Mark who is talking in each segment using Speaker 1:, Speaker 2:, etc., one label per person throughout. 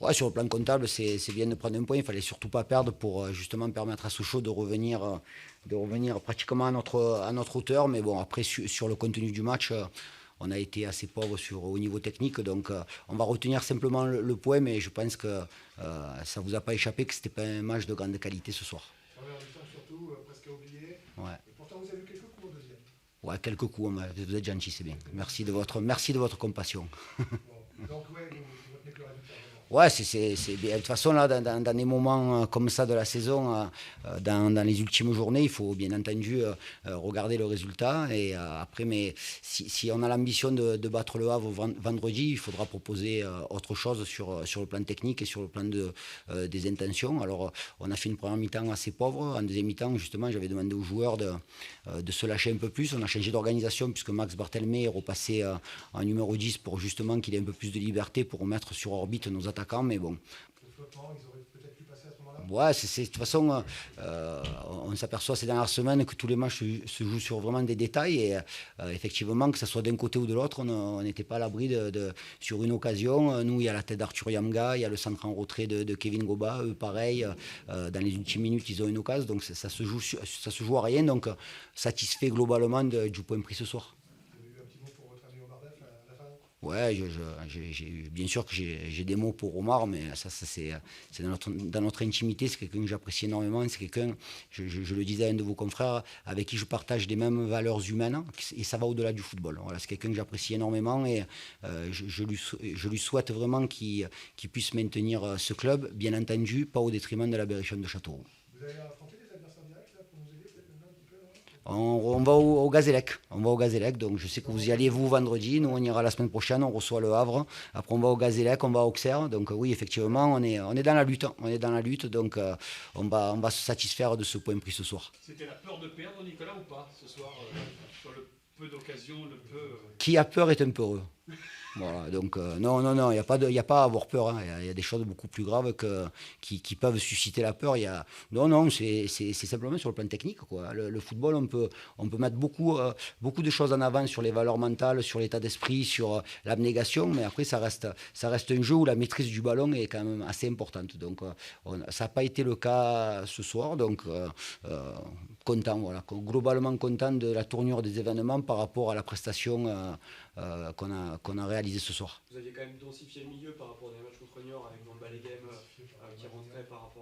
Speaker 1: Ouais, sur le plan comptable, c'est bien de prendre un point. Il fallait surtout pas perdre pour justement permettre à Sochaux de revenir pratiquement à notre hauteur. Mais bon, après, sur le contenu du match, on a été assez pauvre au niveau technique. Donc, on va retenir simplement le point. Mais je pense que ça vous a pas échappé que c'était pas un match de grande qualité ce soir.
Speaker 2: Première mi-temps surtout, presque oublié.
Speaker 1: Ouais.
Speaker 2: Et pourtant, vous avez eu quelques coups en deuxième.
Speaker 1: Ouais, quelques coups. Vous êtes gentil, c'est bien. Merci de votre compassion.
Speaker 2: Bon. Donc, ouais, vous retenez que le résultat, vraiment.
Speaker 1: Ouais, bien. De toute façon, là, dans des moments comme ça de la saison, dans les ultimes journées, il faut bien entendu regarder le résultat. Et après, mais si on a l'ambition de battre le Havre vendredi, il faudra proposer autre chose sur le plan technique et sur le plan des intentions. Alors, on a fait une première mi-temps assez pauvre. En deuxième mi-temps, justement, j'avais demandé aux joueurs de se lâcher un peu plus. On a changé d'organisation puisque Max Barthelmé est repassé en numéro 10 pour justement qu'il ait un peu plus de liberté pour remettre sur orbite nos attaquants. Mais bon,
Speaker 2: Le flottement, ils auraient peut-être pu passer à ce moment-là.
Speaker 1: ouais, de toute façon, on s'aperçoit ces dernières semaines que tous les matchs se jouent sur vraiment des détails. Et effectivement, que ce soit d'un côté ou de l'autre, on n'était pas à l'abri sur une occasion. Nous, il y a la tête d'Arthur Yamga, il y a le centre en retrait de Kevin Goba. Eux, pareil, dans les ultimes minutes, ils ont une occasion. Donc ça se joue à rien. Donc satisfait globalement du point pris ce soir.
Speaker 2: Vous avez eu un petit mot pour votre ami Omar Def à la fin.
Speaker 1: Ouais, bien sûr que j'ai des mots pour Omar, mais c'est dans notre intimité. C'est quelqu'un que j'apprécie énormément. C'est quelqu'un, je le disais à un de vos confrères, avec qui je partage les mêmes valeurs humaines, et ça va au-delà du football. Voilà, c'est quelqu'un que j'apprécie énormément, et je lui souhaite vraiment qu'il puisse maintenir ce club, bien entendu, pas au détriment de la Berrichonne de Châteauroux.
Speaker 2: Vous allez affronter des adversaires directs là, pour nous aider peut-être maintenant un petit peu, non?
Speaker 1: On va au Gazélec. On va au Gazélec. Donc je sais que vous y allez vous vendredi. Nous on ira la semaine prochaine. On reçoit le Havre. Après on va au Gazélec, on va à Auxerre. Donc oui, effectivement, on est dans la lutte. On est dans la lutte. Donc on va se satisfaire de ce point pris ce soir.
Speaker 3: C'était la peur de perdre, Nicolas, ou pas, ce soir, sur le peu d'occasions, le peu.
Speaker 1: Qui a peur est un peu heureux. Voilà, donc non, il y a pas à avoir peur. Hein. Il y a des choses beaucoup plus graves qui peuvent susciter la peur. Non, c'est simplement sur le plan technique. Quoi. Le football, on peut mettre beaucoup de choses en avant sur les valeurs mentales, sur l'état d'esprit, sur l'abnégation, mais après, ça reste un jeu où la maîtrise du ballon est quand même assez importante. Donc, ça n'a pas été le cas ce soir. Donc, content, voilà. Globalement content de la tournure des événements par rapport à la prestation qu'on a réalisé ce soir.
Speaker 4: Vous aviez quand même densifié le milieu par rapport à des matchs contre Niort avec dans le Ballet Game qui rentrait par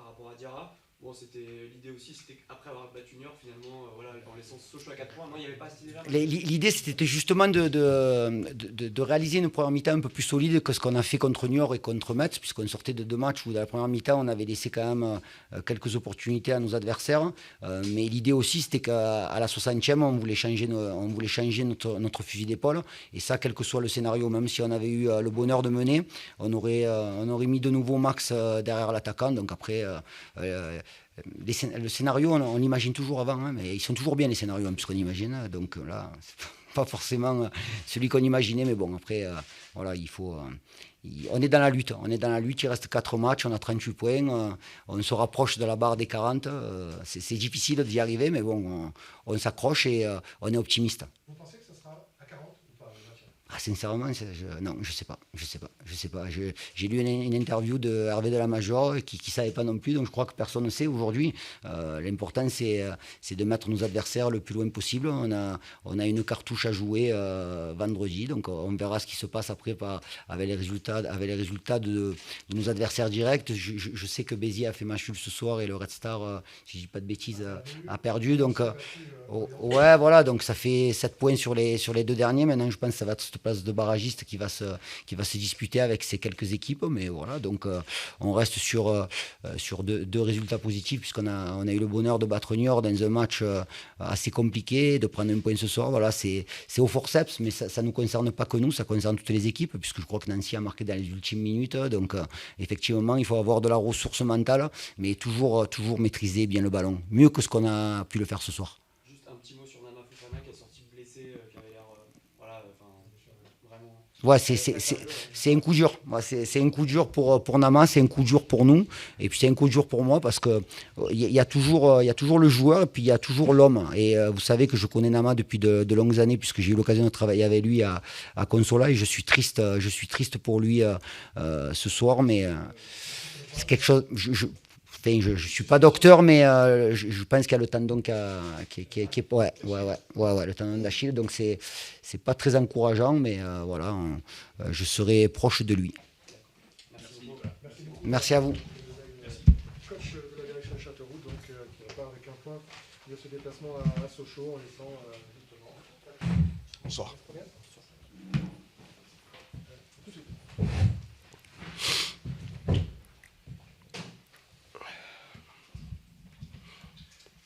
Speaker 4: rapport à Diarra. Bon, l'idée aussi, c'était qu'après avoir battu Niort, finalement, voilà, en laissant Sochaux à 4 points, non, il n'y avait pas cette idée-là.
Speaker 1: L'idée, c'était justement de réaliser une première mi-temps un peu plus solide que ce qu'on a fait contre Niort et contre Metz, puisqu'on sortait de deux matchs où, dans la première mi-temps, on avait laissé quand même quelques opportunités à nos adversaires. Mais l'idée aussi, c'était qu'à la 60e, on voulait changer notre fusil d'épaule. Et ça, quel que soit le scénario, même si on avait eu le bonheur de mener, on aurait mis de nouveau Max derrière l'attaquant. Donc après, le scénario, on imagine toujours avant, hein, mais ils sont toujours bien les scénarios, hein, puisqu'on imagine. Donc là, c'est pas forcément celui qu'on imaginait, mais bon, après, voilà, on est dans la lutte. On est dans la lutte, il reste 4 matchs, on a 38 points, on se rapproche de la barre des 40. C'est difficile d'y arriver, mais bon, on s'accroche et on est optimiste.
Speaker 2: Vous pensez que ça sera à 40 ou pas le match?
Speaker 1: Ah, sincèrement, non, je sais pas. J'ai lu une interview de Hervé de la Major qui savait pas non plus, donc je crois que personne ne sait aujourd'hui. L'important, c'est de mettre nos adversaires le plus loin possible. On a une cartouche à jouer vendredi, donc on verra ce qui se passe après avec les résultats de nos adversaires directs. Je sais que Béziers a fait match nul ce soir et le Red Star, si je dis pas de bêtises, a perdu. Donc ouais, voilà, donc ça fait 7 points sur les deux derniers. Maintenant, je pense que ça va être cette place de barragiste qui va se disputer avec ces quelques équipes. Mais voilà, donc on reste sur deux résultats positifs, puisqu'on a eu le bonheur de battre Niort dans un match assez compliqué, de prendre un point ce soir. Voilà, c'est au forceps, mais ça ne nous concerne pas que nous, ça concerne toutes les équipes, puisque je crois que Nancy a marqué dans les ultimes minutes. Donc effectivement, il faut avoir de la ressource mentale, mais toujours maîtriser bien le ballon, mieux que ce qu'on a pu le faire ce soir.
Speaker 4: Juste un petit mot sur Nana Fofana qui est sorti blessé, qui avait l'air, voilà, vraiment
Speaker 1: Ouais, c'est un coup dur. Ouais, c'est un coup dur pour Nama, c'est un coup dur pour nous. Et puis c'est un coup dur pour moi parce que il y a toujours le joueur et puis il y a toujours l'homme. Et vous savez que je connais Nama depuis de longues années puisque j'ai eu l'occasion de travailler avec lui à Consola et je suis triste pour lui ce soir. Mais c'est quelque chose. Enfin, je suis pas docteur, mais je pense qu'il y a le tendon ouais, le tendon d'Achille. Donc c'est pas très encourageant, mais voilà, je serai proche de lui.
Speaker 4: Merci beaucoup.
Speaker 2: Merci beaucoup.
Speaker 1: Merci à vous.
Speaker 2: Coach de la direction de Châteauroux, donc, qui repart avec un point de ce déplacement à Sochaux en laissant justement.
Speaker 5: Bonsoir.
Speaker 2: Très bien. Tout de suite.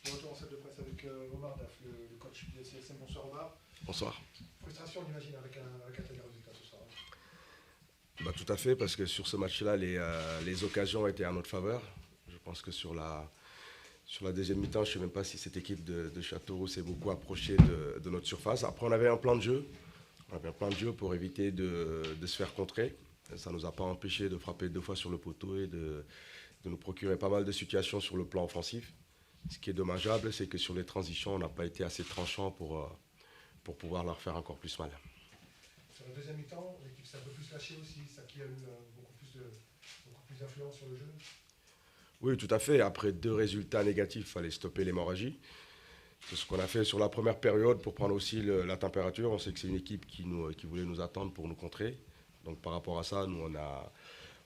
Speaker 2: De retour en salle de presse avec Omar Daf, le coach du CSM. Bonsoir Omar.
Speaker 5: Bonsoir.
Speaker 2: Frustration, on imagine, avec un tel résultat ce soir.
Speaker 5: Bah, tout à fait, parce que sur ce match-là, les occasions étaient en notre faveur. Je pense que sur la deuxième mi-temps, je ne sais même pas si cette équipe de Châteauroux s'est beaucoup approchée de notre surface. Après, on avait un plan de jeu. On avait un plan de jeu pour éviter de se faire contrer. Ça ne nous a pas empêché de frapper 2 fois sur le poteau et de nous procurer pas mal de situations sur le plan offensif. Ce qui est dommageable, c'est que sur les transitions, on n'a pas été assez tranchant pour pouvoir leur faire encore plus mal.
Speaker 2: Sur la deuxième mi-temps, l'équipe s'est un peu plus lâchée aussi, ça qui a eu beaucoup plus d'influence sur le jeu.
Speaker 5: Oui, tout à fait. Après 2 résultats négatifs, il fallait stopper l'hémorragie. C'est ce qu'on a fait sur la première période pour prendre aussi la température. On sait que c'est une équipe qui voulait nous attendre pour nous contrer. Donc par rapport à ça, nous,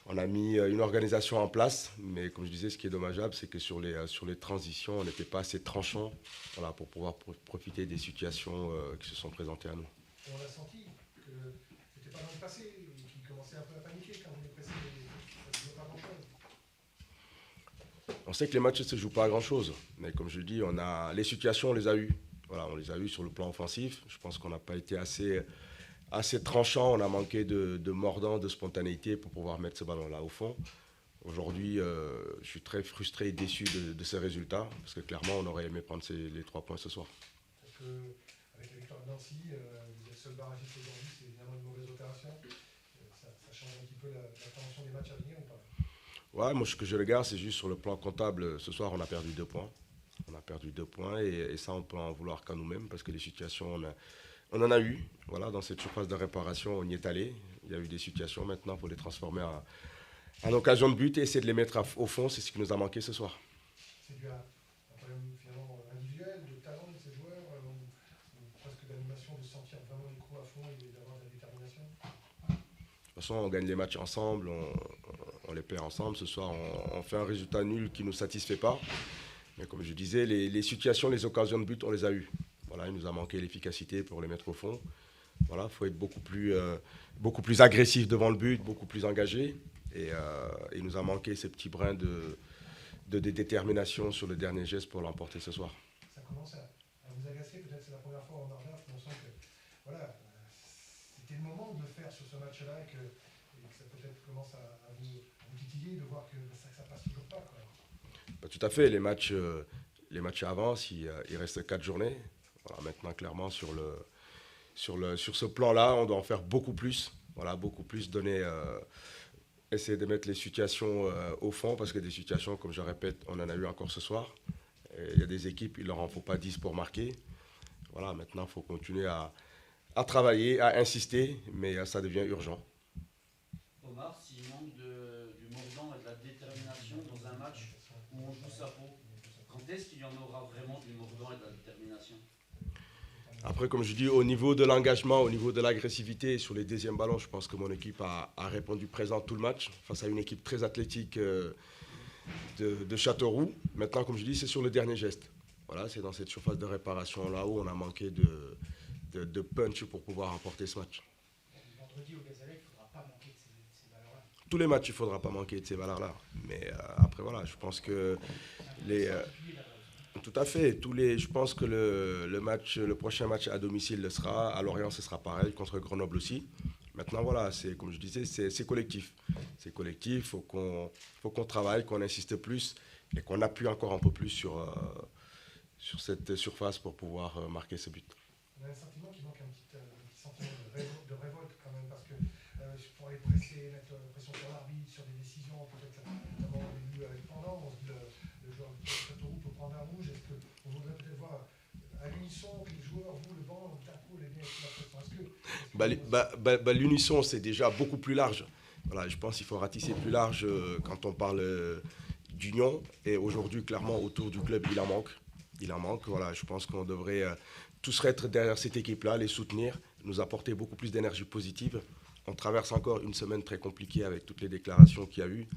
Speaker 5: on a mis une organisation en place. Mais comme je disais, ce qui est dommageable, c'est que sur les transitions, on n'était pas assez tranchant, voilà, pour pouvoir profiter des situations qui se sont présentées à nous.
Speaker 2: On a senti que c'était pas dans le passé, qu'il commençait un peu à paniquer quand on est pressé, ça ne jouait pas grand-chose.
Speaker 5: On sait que les matchs ne se jouent pas à grand-chose. Mais comme je le dis, les situations, on les a eues. Voilà, on les a eues sur le plan offensif. Je pense qu'on n'a pas été assez tranchant. On a manqué de mordant, de spontanéité pour pouvoir mettre ce ballon-là au fond. Aujourd'hui, je suis très frustré et déçu de ces résultats. Parce que clairement, on aurait aimé prendre les 3 points ce soir.
Speaker 2: Parce qu'avec la victoire de Nancy, vous êtes le seul barragiste aujourd'hui, c'est évidemment une mauvaise opération. Ça change un petit peu la tension des matchs à venir ou pas?
Speaker 5: Ouais, moi, ce que je regarde, c'est juste sur le plan comptable. Ce soir, on a perdu 2 points. On a perdu 2 points et ça, on peut en vouloir qu'à nous-mêmes parce que les situations, on en a eu. Voilà, dans cette surface de réparation, on y est allé. Il y a eu des situations. Maintenant, il faut les transformer en occasion de but et essayer de les mettre au fond. C'est ce qui nous a manqué ce soir.
Speaker 2: C'est dû à un problème finalement individuel, de talent de ces joueurs, ou presque d'animation, de sentir vraiment les coups à fond et d'avoir de la détermination.
Speaker 5: De toute façon, on gagne les matchs ensemble, on les perd ensemble. Ce soir, on fait un résultat nul qui ne nous satisfait pas. Mais comme je disais, les situations, les occasions de but, on les a eues. Voilà, il nous a manqué l'efficacité pour les mettre au fond. Voilà, il faut être beaucoup plus agressif devant le but, beaucoup plus engagé. Et il nous a manqué ces petits brins de détermination sur le dernier geste pour l'emporter ce soir.
Speaker 2: Ça commence à vous agacer, peut-être c'est la première fois en Ardèche, on sent que voilà, c'était le moment de le faire sur ce match-là et que ça peut-être commence à vous titiller de voir que ça passe toujours pas, quoi.
Speaker 5: Bah, tout à fait, les matchs avancent, il reste 4 journées. Voilà, maintenant, clairement, sur ce plan-là, on doit en faire beaucoup plus. Voilà, beaucoup plus, essayer de mettre les situations au fond, parce que des situations, comme je répète, on en a eu encore ce soir. Et il y a des équipes, il ne leur en faut pas 10 pour marquer. Voilà, maintenant, il faut continuer à travailler, à insister, mais ça devient urgent.
Speaker 6: Omar, s'il manque du mordant et de la détermination dans un match où on joue sa peau, quand est-ce qu'il y en aura vraiment du mordant et de la détermination?
Speaker 5: Après, comme je dis, au niveau de l'engagement, au niveau de l'agressivité, sur les deuxièmes ballons, je pense que mon équipe a répondu présent tout le match face à une équipe très athlétique de Châteauroux. Maintenant, comme je dis, c'est sur le dernier geste. Voilà, c'est dans cette surface de réparation là où on a manqué de punch pour pouvoir remporter ce match.
Speaker 2: Vendredi au Gazelle, il ne faudra pas manquer de ces valeurs-là.
Speaker 5: Tous les matchs, il ne faudra pas manquer de ces valeurs-là. Mais après, voilà, je pense que tout à fait. Je pense que le prochain match à domicile le sera. À Lorient, ce sera pareil, contre Grenoble aussi. Maintenant, voilà, comme je disais, c'est collectif. C'est collectif, il faut qu'on travaille, qu'on insiste plus et qu'on appuie encore un peu plus sur cette surface pour pouvoir marquer ce but.
Speaker 2: On a le sentiment qu'il manque un petit sentiment de révolte quand même, parce que parlait de presser, mettre pression sur l'arbitre, sur des décisions, peut-être notamment au début avec Pendant, on se dit le joueur de Châteauroux peut prendre un rouge. Est-ce qu'on voudrait peut-être voir à l'unisson que les joueurs, vous, le banc, d'un coup, les bien
Speaker 5: l'unisson, c'est déjà beaucoup plus large. Voilà, je pense qu'il faut ratisser plus large quand on parle d'union. Et aujourd'hui, clairement, autour du club, il en manque. Il en manque. Voilà, je pense qu'on devrait tous être derrière cette équipe-là, les soutenir, nous apporter beaucoup plus d'énergie positive. On traverse encore une semaine très compliquée avec toutes les déclarations qu'il y a eu.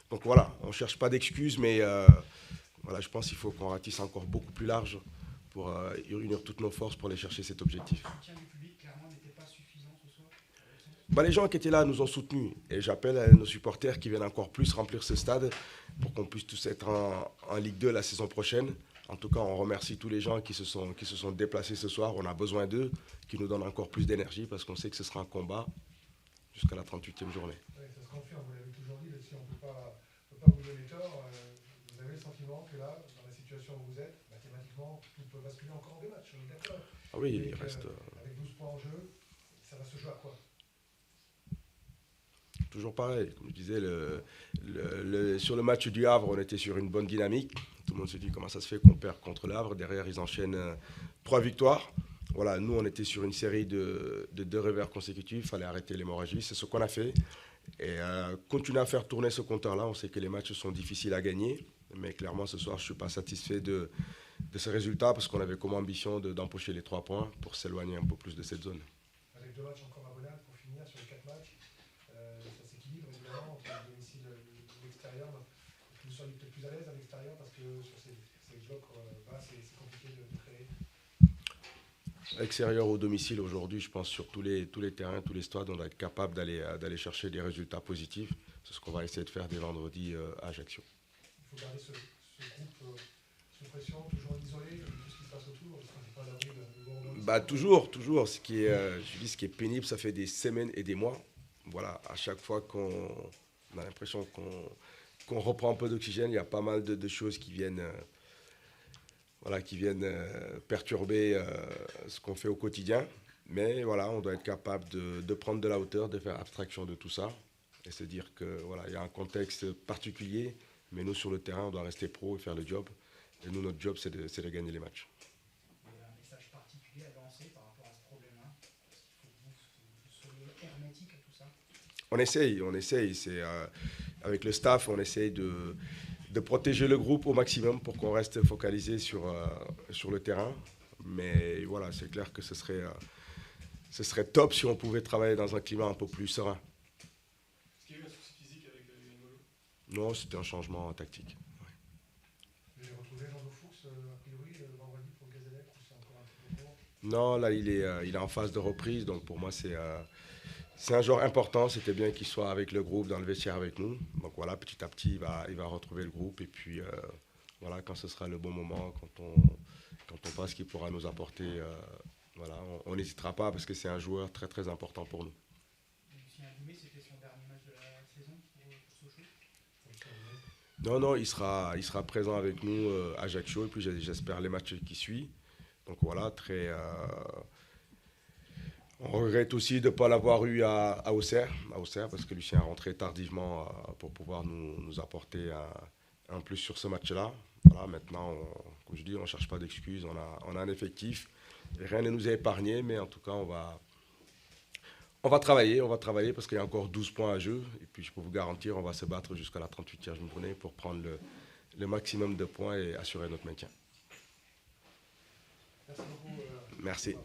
Speaker 5: Donc voilà, on ne cherche pas d'excuses, mais voilà, je pense qu'il faut qu'on ratisse encore beaucoup plus large pour unir toutes nos forces pour aller chercher cet objectif. Les gens qui étaient là nous ont soutenus et j'appelle nos supporters qui viennent encore plus remplir ce stade pour qu'on puisse tous être en Ligue 2 la saison prochaine. En tout cas, on remercie tous les gens qui se sont déplacés ce soir. On a besoin d'eux, qui nous donnent encore plus d'énergie parce qu'on sait que ce sera un combat jusqu'à la 38e journée.
Speaker 2: Oui, ça se confirme, vous l'avez toujours dit, si on ne peut pas vous donner tort, vous avez le sentiment que là, dans la situation où vous êtes, mathématiquement, tout peut basculer encore en 2 matchs, on est d'accord.
Speaker 5: Ah oui,
Speaker 2: et
Speaker 5: il reste...
Speaker 2: avec 12 points en jeu, ça va se jouer à quoi?
Speaker 5: Toujours pareil, comme je disais, sur le match du Havre, on était sur une bonne dynamique. Tout le monde se dit comment ça se fait qu'on perd contre le Havre. Derrière, ils enchaînent 3 victoires. Voilà, nous, on était sur une série de 2 revers consécutifs. Il fallait arrêter l'hémorragie. C'est ce qu'on a fait. Et continuer à faire tourner ce compteur-là. On sait que les matchs sont difficiles à gagner. Mais clairement, ce soir, je ne suis pas satisfait de ce résultat parce qu'on avait comme ambition d'empocher les 3 points pour s'éloigner un peu plus de cette zone.
Speaker 2: Avec 2 matchs encore à Bonal pour finir sur les 4 matchs, ça s'équilibre évidemment entre le domicile et l'extérieur. Vous seriez peut-être plus à l'aise à l'extérieur parce que sur ces blocs bas, c'est compliqué de créer.
Speaker 5: Extérieur au domicile aujourd'hui, je pense sur tous les terrains, tous les stades, on doit être capable d'aller chercher des résultats positifs. C'est ce qu'on va essayer de faire dès vendredi à Ajaccio.
Speaker 2: Il faut garder ce groupe sous pression, toujours isolé de tout ce qui se passe autour. Pas de
Speaker 5: toujours. Ce qui est pénible, ça fait des semaines et des mois. Voilà, à chaque fois qu'on a l'impression qu'on reprend un peu d'oxygène, il y a pas mal de choses qui viennent perturber ce qu'on fait au quotidien. Mais voilà, on doit être capable de prendre de la hauteur, de faire abstraction de tout ça et se dire que voilà, il y a un contexte particulier, mais nous sur le terrain, on doit rester pro et faire le job. Et nous, notre job, c'est de gagner les matchs.
Speaker 7: Il y a un message particulier à lancer par rapport à ce problème-là. Il faut que vous soyez hermétique à tout ça.
Speaker 5: On essaye. Avec le staff, on essaye de protéger le groupe au maximum pour qu'on reste focalisé sur le terrain. Mais voilà, c'est clair que ce serait top si on pouvait travailler dans un climat un peu plus serein.
Speaker 3: Est-ce qu'il y a eu un souci physique avec Ngolo?
Speaker 5: Non, c'était un changement tactique.
Speaker 2: Vous avez retrouvé Jean Fuchs, a priori, vendredi pour le Gazélec, ou c'est encore un petit peu court?
Speaker 5: Non, là, il est en phase de reprise, donc pour moi, c'est un joueur important. C'était bien qu'il soit avec le groupe, dans le vestiaire avec nous. Donc voilà, petit à petit, il va retrouver le groupe. Et puis, voilà, quand ce sera le bon moment, quand on pense qu'il pourra nous apporter, voilà, on n'hésitera pas parce que c'est un joueur très, très important pour nous.
Speaker 7: Lucien Agoumé, c'était son dernier match de la saison pour Sochaux?
Speaker 5: Non, il sera présent avec nous à Ajaccio. Et puis, j'espère les matchs qui suivent. Donc voilà, on regrette aussi de ne pas l'avoir eu à Auxerre, parce que Lucien est rentré tardivement pour pouvoir nous apporter un plus sur ce match-là. Voilà, maintenant, comme je dis, on ne cherche pas d'excuses, on a un effectif. Et rien ne nous est épargné, mais en tout cas, on va travailler parce qu'il y a encore 12 points à jeu. Et puis, je peux vous garantir, on va se battre jusqu'à la 38e journée pour prendre le maximum de points et assurer notre maintien.
Speaker 2: Merci beaucoup.
Speaker 5: Merci.